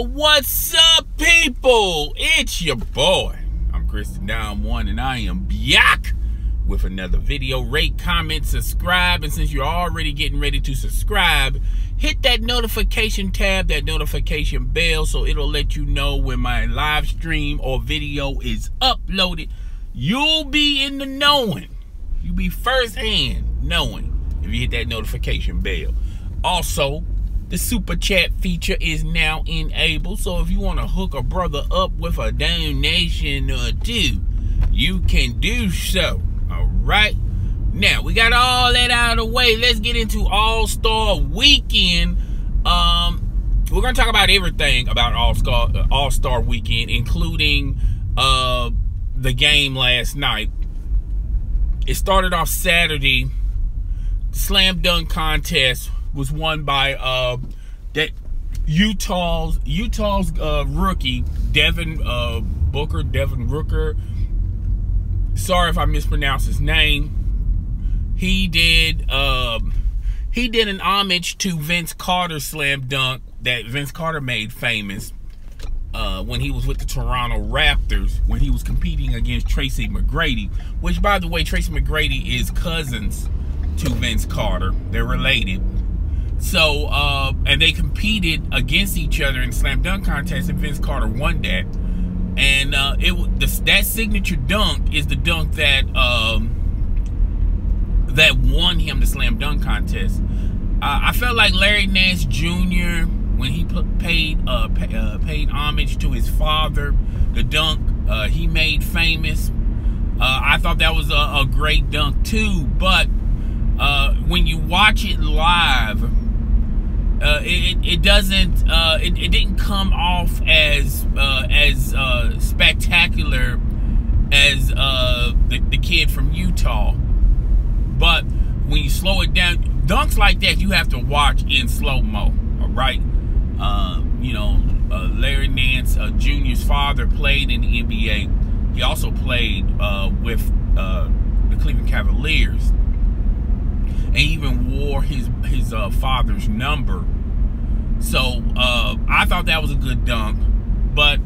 What's up, people? It's your boy. I'm Christian Down One, and I am back with another video. Rate, comment, subscribe, and since you're already getting ready to subscribe, hit that notification tab, that notification bell, so it'll let you know when my live stream or video is uploaded. You'll be in the knowing. You'll be firsthand knowing if you hit that notification bell. Also, the super chat feature is now enabled, so if you want to hook a brother up with a donation or two, you can do so. All right. Now we got all that out of the way. Let's get into All-Star Weekend. We're gonna talk about everything about All-Star Weekend, including the game last night. It started off Saturday. The slam dunk contest was won by that Utah's rookie Devin Rooker. Sorry if I mispronounced his name. He did an homage to Vince Carter's slam dunk that Vince Carter made famous when he was with the Toronto Raptors, when he was competing against Tracy McGrady, which, by the way, Tracy McGrady is cousins to Vince Carter. They're related. So, and they competed against each other in the slam dunk contest, and Vince Carter won that. And that signature dunk is the dunk that that won him the slam dunk contest. I felt like Larry Nance Jr., when he paid homage to his father, the dunk he made famous. I thought that was a great dunk too. But when you watch it live, it didn't come off as spectacular as the kid from Utah. But when you slow it down, dunks like that you have to watch in slow-mo. All right. Larry Nance Jr.'s father played in the NBA. He also played with the Cleveland Cavaliers, and even wore his father's number. So I thought that was a good dunk. But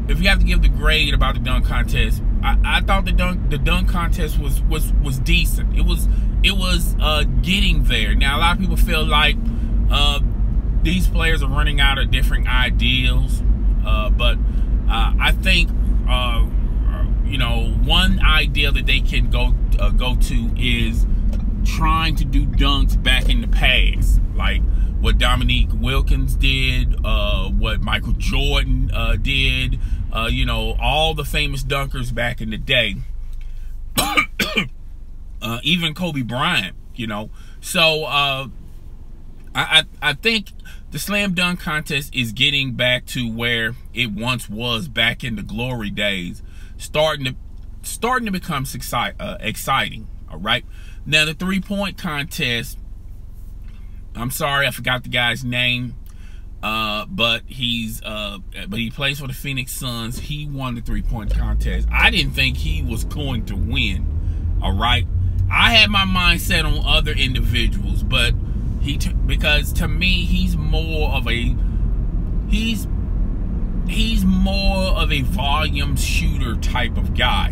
if you have to give the grade about the dunk contest, I thought the dunk contest was decent. It was getting there. Now a lot of people feel like these players are running out of different ideals, but I think one idea that they can go to is trying to do dunks back in the past, like what Dominique Wilkins did, what Michael Jordan did, all the famous dunkers back in the day, even Kobe Bryant, So I think the slam dunk contest is getting back to where it once was back in the glory days, starting to become exciting. All right. Now the 3-point contest, I'm sorry I forgot the guy's name, but he plays for the Phoenix Suns. He won the 3-point contest. I didn't think he was going to win. All right. I had my mind set on other individuals, but because to me he's more of a volume shooter type of guy.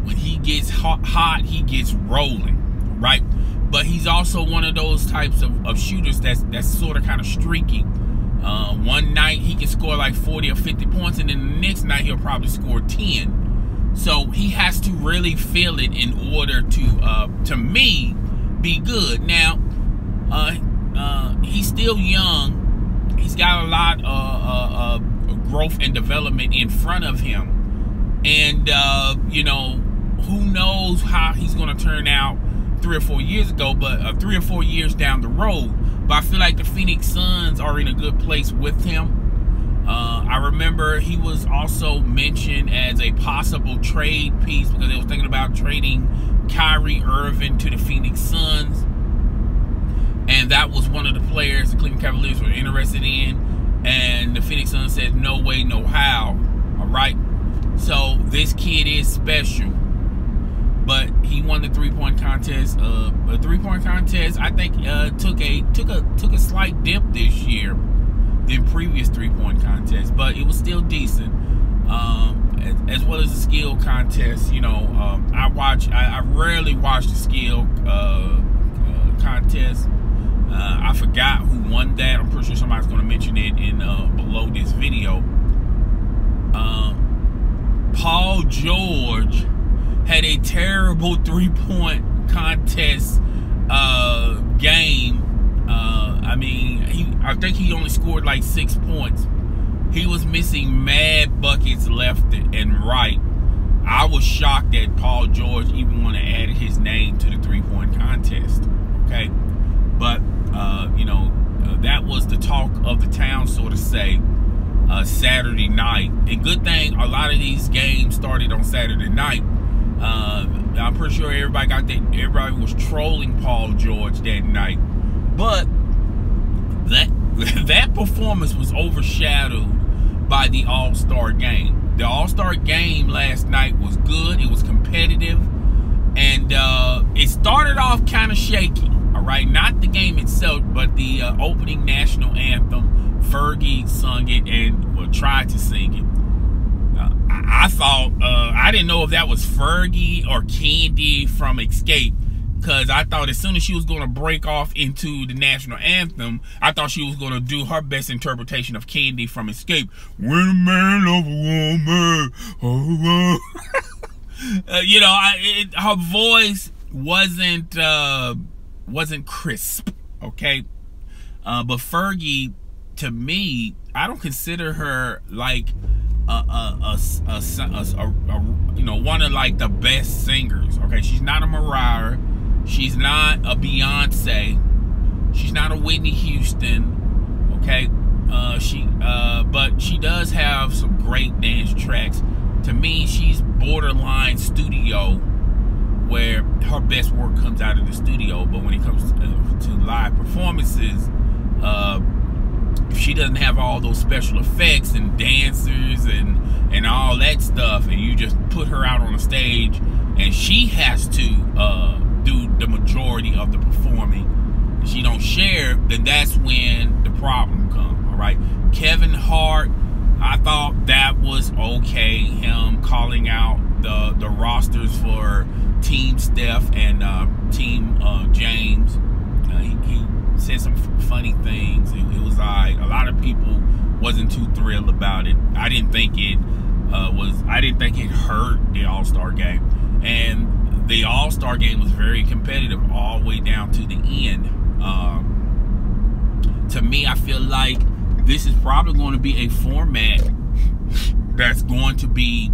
When he gets hot, he gets rolling, right? But he's also one of those types of shooters that's sort of kind of streaky. One night he can score like 40 or 50 points, and then the next night he'll probably score 10. So he has to really feel it in order to me, be good. Now, he's still young. He's got a lot of growth and development in front of him. And, who knows how he's going to turn out 3 or 4 years ago, but 3 or 4 years down the road. But I feel like the Phoenix Suns are in a good place with him. I remember he was also mentioned as a possible trade piece because they was thinking about trading Kyrie Irving to the Phoenix Suns. And that was one of the players the Cleveland Cavaliers were interested in. And the Phoenix Suns said, no way, no how. All right. So this kid is special. But he won the 3-point contest. The 3-point contest, I think, took a slight dip this year than previous 3-point 3-point contest, but it was still decent. As well as the skill contest. You know, I rarely watch the skill contest. I forgot who won that. I'm pretty sure somebody's going to mention it in below this video. Paul George had a terrible 3-point contest game. I mean, I think he only scored like 6 points. He was missing mad buckets left and right. I was shocked that Paul George even want to add his name to the 3-point contest. Okay, but you know, that was the talk of the town, so to say, Saturday night. And good thing a lot of these games started on Saturday night. I'm pretty sure everybody got that. Everybody was trolling Paul George that night, but that performance was overshadowed by the All-Star game. The All-Star game last night was good. It was competitive, and it started off kind of shaky. All right, not the game itself, but the opening national anthem. Fergie sung it and tried to sing it. I thought, I didn't know if that was Fergie or Candy from Escape, because I thought as soon as she was going to break off into the national anthem, I thought she was going to do her best interpretation of Candy from Escape. When a man loves a woman, oh. You know, her voice wasn't crisp, okay? But Fergie, to me, I don't consider her like you know, one of like the best singers. Okay, she's not a Mariah, she's not a Beyonce, she's not a Whitney Houston. Okay, but she does have some great dance tracks. To me, she's borderline studio, where her best work comes out of the studio. But when it comes to live performances, if she doesn't have all those special effects and dancers and all that stuff, and you just put her out on the stage and she has to do the majority of the performing, and she don't share, then that's when the problem comes. All right, Kevin Hart, I thought that was okay. Him calling out the rosters for Team Steph and Team James. He said some funny things. It was like a lot of people wasn't too thrilled about it. I didn't think it hurt the All-Star game, and the All-Star game was very competitive all the way down to the end. To me, I feel like this is probably going to be a format that's going to be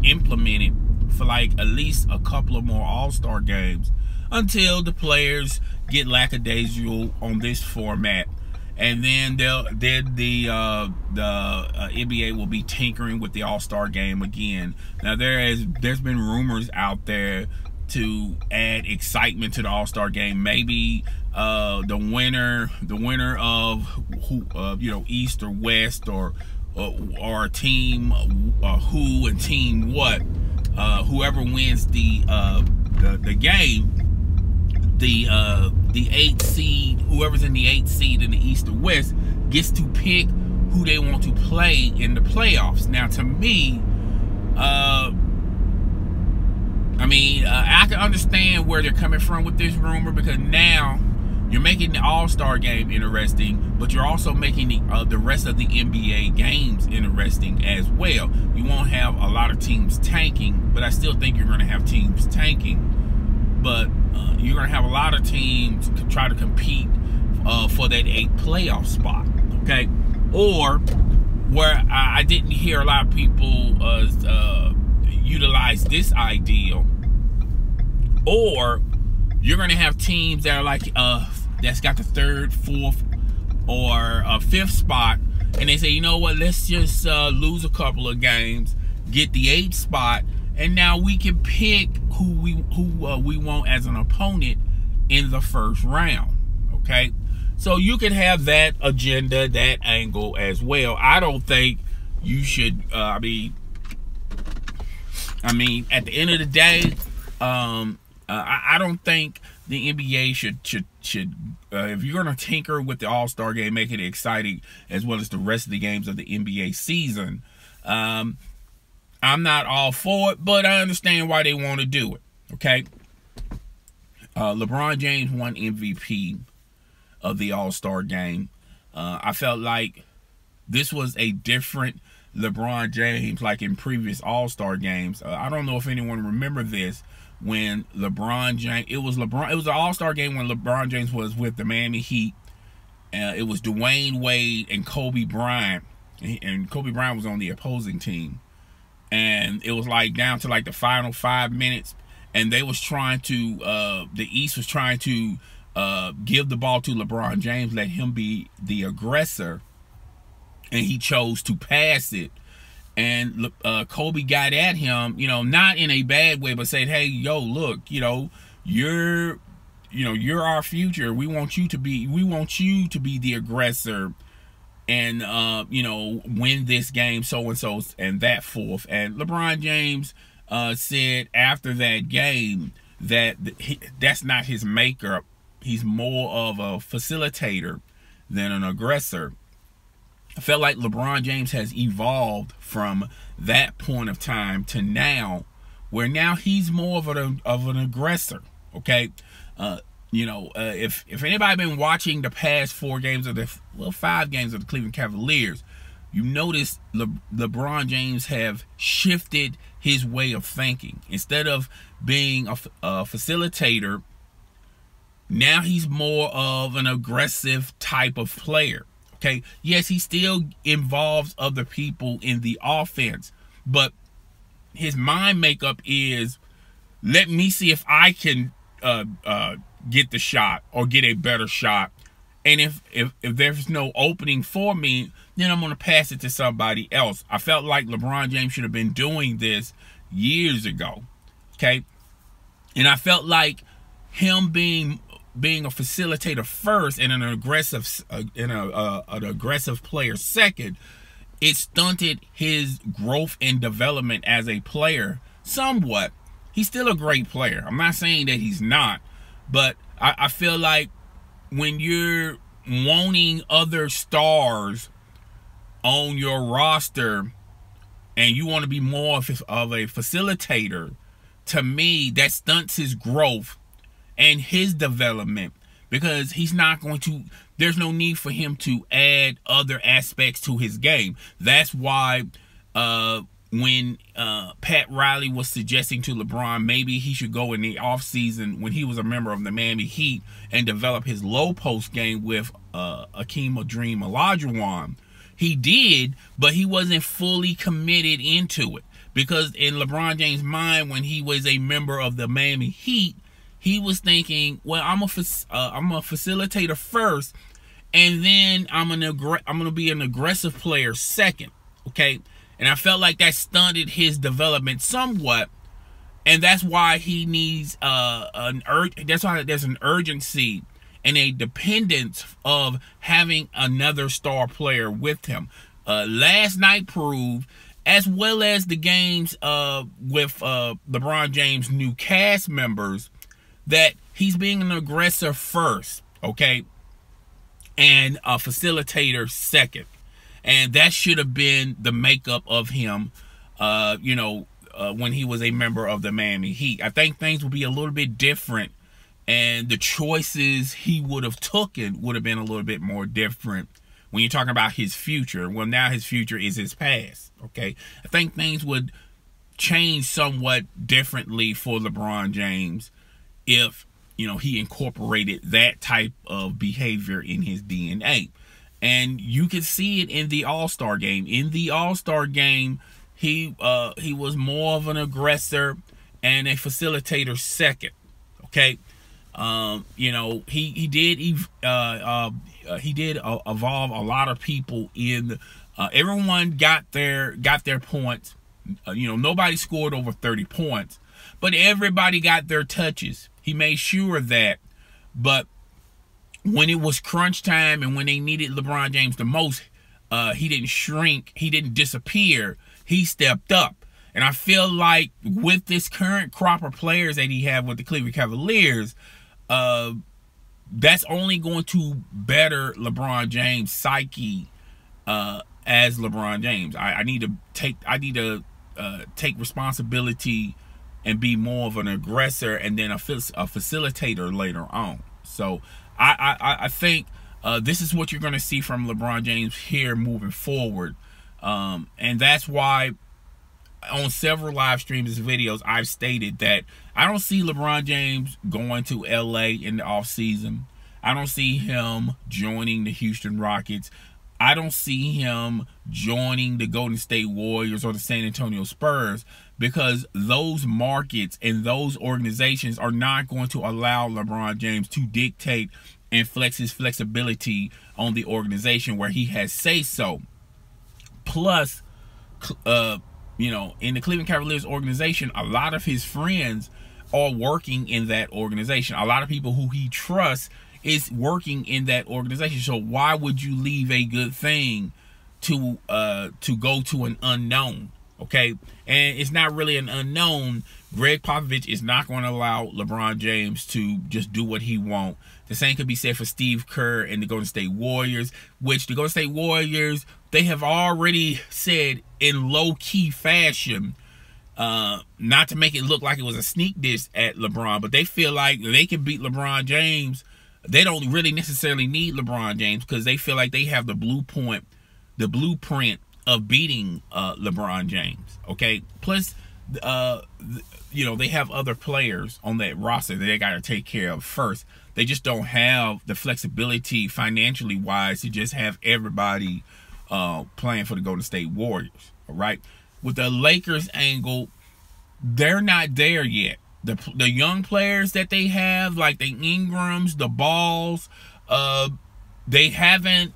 implemented for like at least a couple of more All-Star games until the players get lackadaisical on this format, and then the NBA will be tinkering with the All-Star game again. Now there's been rumors out there to add excitement to the All-Star game. Maybe the winner of who, you know, East or West, or team who and team what, whoever wins the game, the 8th seed, whoever's in the 8th seed in the East or West, gets to pick who they want to play in the playoffs. Now, to me, I mean, I can understand where they're coming from with this rumor, because now you're making the All-Star game interesting, but you're also making the rest of the NBA games interesting as well. You won't have a lot of teams tanking, but I still think you're going to have teams tanking. But you're going to have a lot of teams try to compete for that 8th playoff spot, okay? Or where I didn't hear a lot of people utilize this ideal, or you're going to have teams that are like that's got the 3rd, 4th, or 5th spot, and they say, you know what, let's just lose a couple of games, get the 8th spot, and now we can pick who we want as an opponent in the first round. Okay, so you can have that agenda, that angle as well. I don't think you should. I mean, at the end of the day, I don't think the NBA should if you're gonna tinker with the All-Star game, make it exciting as well as the rest of the games of the NBA season. I'm not all for it, but I understand why they want to do it. Okay. LeBron James won MVP of the All-Star game. I felt like this was a different LeBron James, like in previous All-Star games. I don't know if anyone remember this, when LeBron James, it was an All-Star game when LeBron James was with the Miami Heat. It was Dwayne Wade and Kobe Bryant, and Kobe Bryant was on the opposing team. And it was like down to like the final 5 minutes, and they was trying to, the East was trying to give the ball to LeBron James, let him be the aggressor, and he chose to pass it. And Kobe got at him, you know, not in a bad way, but said, "Hey, yo, look, you're our future. We want you to be the aggressor, and win this game, so and so, and that forth." And LeBron James said after that game that that's not his makeup. He's more of a facilitator than an aggressor. I felt like LeBron James has evolved from that point of time to now, where now he's more of an aggressor. Okay, if anybody been watching the past 5 games of the Cleveland Cavaliers, you notice LeBron James have shifted his way of thinking. Instead of being a facilitator, now he's more of an aggressive type of player. Okay, yes, he still involves other people in the offense, but his mind makeup is, let me see if I can get the shot or get a better shot. And if there's no opening for me, then I'm going to pass it to somebody else. I felt like LeBron James should have been doing this years ago. Okay, and I felt like him being a facilitator first and an aggressive player second, it stunted his growth and development as a player somewhat. He's still a great player. I'm not saying that he's not, but I feel like when you're wanting other stars on your roster and you want to be more of a facilitator, to me, that stunts his growth and his development, because he's not going to, there's no need for him to add other aspects to his game. That's why when Pat Riley was suggesting to LeBron maybe he should go in the offseason when he was a member of the Miami Heat and develop his low post game with Akeem Olajuwon, he did, but he wasn't fully committed into it, because in LeBron James' mind, when he was a member of the Miami Heat, he was thinking, well, I'm a facilitator first, and then I'm gonna be an aggressive player second. Okay, and I felt like that stunted his development somewhat, and that's why he needs that's why there's an urgency and a dependence of having another star player with him. Last night proved, as well as the games with LeBron James' new cast members, that he's being an aggressor first, okay, and a facilitator second. And that should have been the makeup of him, when he was a member of the Miami Heat. I think things would be a little bit different, and the choices he would have taken would have been a little bit more different when you're talking about his future. Well, now his future is his past, okay? I think things would change somewhat differently for LeBron James if, he incorporated that type of behavior in his DNA. And you can see it in the All-Star game. In the All-Star game, he was more of an aggressor and a facilitator second. Okay, he did evolve a lot of people in. Everyone got their points. Nobody scored over 30 points, but everybody got their touches. He made sure of that. But when it was crunch time and when they needed LeBron James the most, he didn't shrink. He didn't disappear. He stepped up. And I feel like with this current crop of players that he have with the Cleveland Cavaliers, that's only going to better LeBron James' psyche as LeBron James. I need to take responsibility and be more of an aggressor and then a facilitator later on. So I think this is what you're going to see from LeBron James here moving forward. And that's why on several live streams and videos, I've stated that I don't see LeBron James going to LA in the offseason. I don't see him joining the Houston Rockets. I don't see him joining the Golden State Warriors or the San Antonio Spurs, because those markets and those organizations are not going to allow LeBron James to dictate and flex his flexibility on the organization where he has say-so. Plus, you know, in the Cleveland Cavaliers organization, a lot of his friends are working in that organization. A lot of people who he trusts is working in that organization. So why would you leave a good thing to go to an unknown? Okay, and it's not really an unknown. Greg Popovich is not going to allow LeBron James to just do what he wants. The same could be said for Steve Kerr and the Golden State Warriors, which the Golden State Warriors, they have already said in low-key fashion, not to make it look like it was a sneak diss at LeBron, but they feel like they can beat LeBron James. They don't really necessarily need LeBron James because they feel like they have the blueprint of beating LeBron James. Okay, plus you know, they have other players on that roster that they got to take care of first. They just don't have the flexibility financially wise to just have everybody playing for the Golden State Warriors. All right, with the Lakers angle, they're not there yet. The young players that they have, like the Ingrams, the Balls, they haven't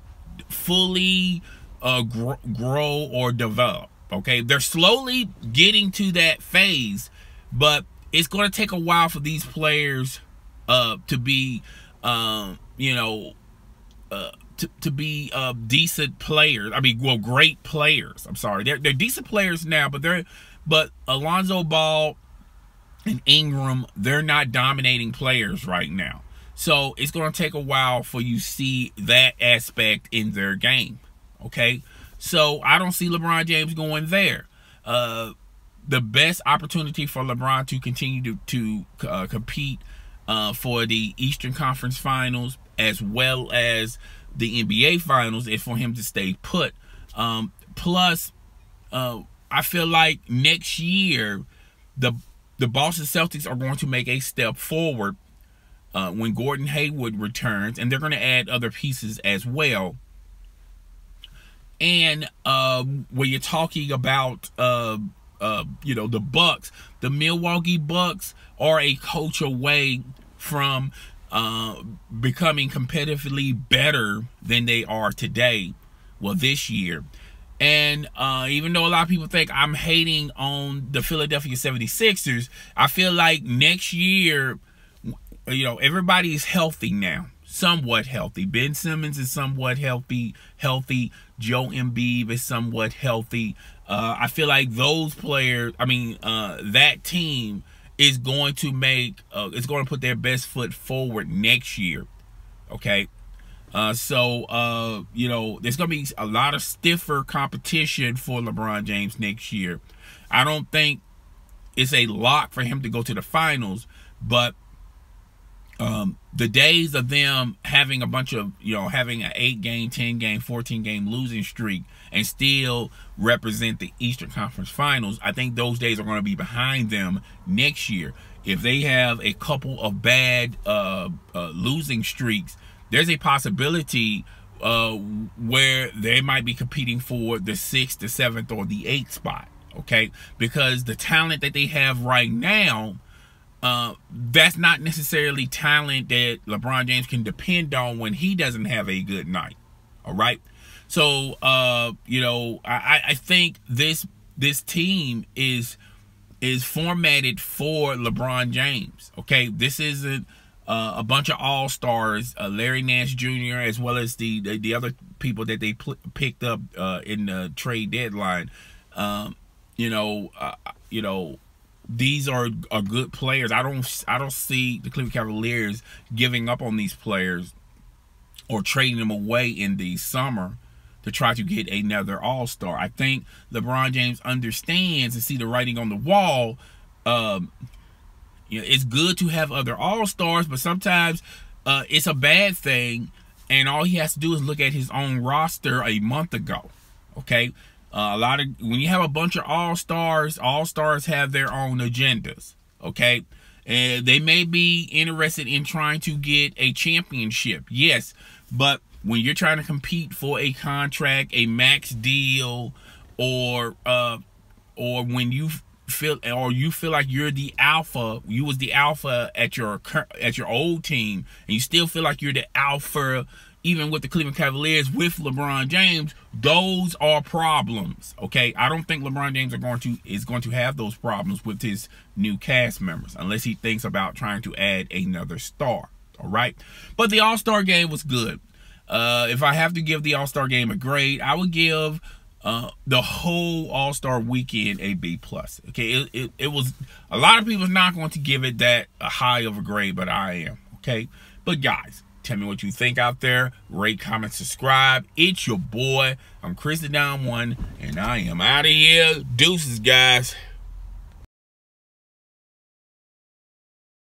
fully grow or develop. Okay, they're slowly getting to that phase, but it's going to take a while for these players to be, you know, to be decent players. I mean, well, great players. I'm sorry, they're decent players now, but Alonzo Ball and Ingram, they're not dominating players right now. So it's going to take a while for you to see that aspect in their game. Okay, so I don't see LeBron James going there. The best opportunity for LeBron to continue to compete for the Eastern Conference Finals as well as the NBA Finals is for him to stay put. Plus, I feel like next year the Boston Celtics are going to make a step forward when Gordon Hayward returns, and they're going to add other pieces as well. And when you're talking about, you know, the Bucks, the Milwaukee Bucks are a coach away from becoming competitively better than they are today, well, this year. And even though a lot of people think I'm hating on the Philadelphia 76ers, I feel like next year, you know, everybody's healthy now. Somewhat healthy. Ben Simmons is somewhat healthy. Joe Embiid is somewhat healthy. I feel like those players, I mean, that team is going to make, it's going to put their best foot forward next year. Okay. So, you know, there's going to be a lot of stiffer competition for LeBron James next year. I don't think it's a lock for him to go to the finals, but the days of them having a bunch of, you know, having an 8-game, 10-game, 14-game losing streak and still represent the Eastern Conference Finals, I think those days are going to be behind them next year. If they have a couple of bad losing streaks, there's a possibility where they might be competing for the 6th, the 7th, or the 8th spot, okay? Because the talent that they have right now, that's not necessarily talent that LeBron James can depend on when he doesn't have a good night, all right? So, you know, I think this team is formatted for LeBron James, okay? This isn't a bunch of all-stars, Larry Nance Jr., as well as the other people that they picked up in the trade deadline. You know, these are good players. I don't see the Cleveland Cavaliers giving up on these players or trading them away in the summer to try to get another All-Star. I think LeBron James understands and see the writing on the wall. It's good to have other All-Stars, but sometimes it's a bad thing, and all he has to do is look at his own roster a month ago. Okay, when you have a bunch of All-Stars have their own agendas. Okay, and they may be interested in trying to get a championship, yes, but when you're trying to compete for a contract, a max deal, or when you feel like you're the alpha, you was the alpha at your old team, and you still feel like you're the alpha even with the Cleveland Cavaliers with LeBron James, those are problems. Okay, I don't think LeBron James is going to have those problems with his new cast members unless he thinks about trying to add another star. All right, but the All-Star game was good. If I have to give the All-Star game a grade, I would give the whole All-Star weekend a B+. Okay, it was, a lot of people are not going to give it that high of a grade, but I am. Okay, but guys, tell me what you think out there. Rate, comment, subscribe. It's your boy. I'm Chris the Down One, and I am out of here. Deuces, guys.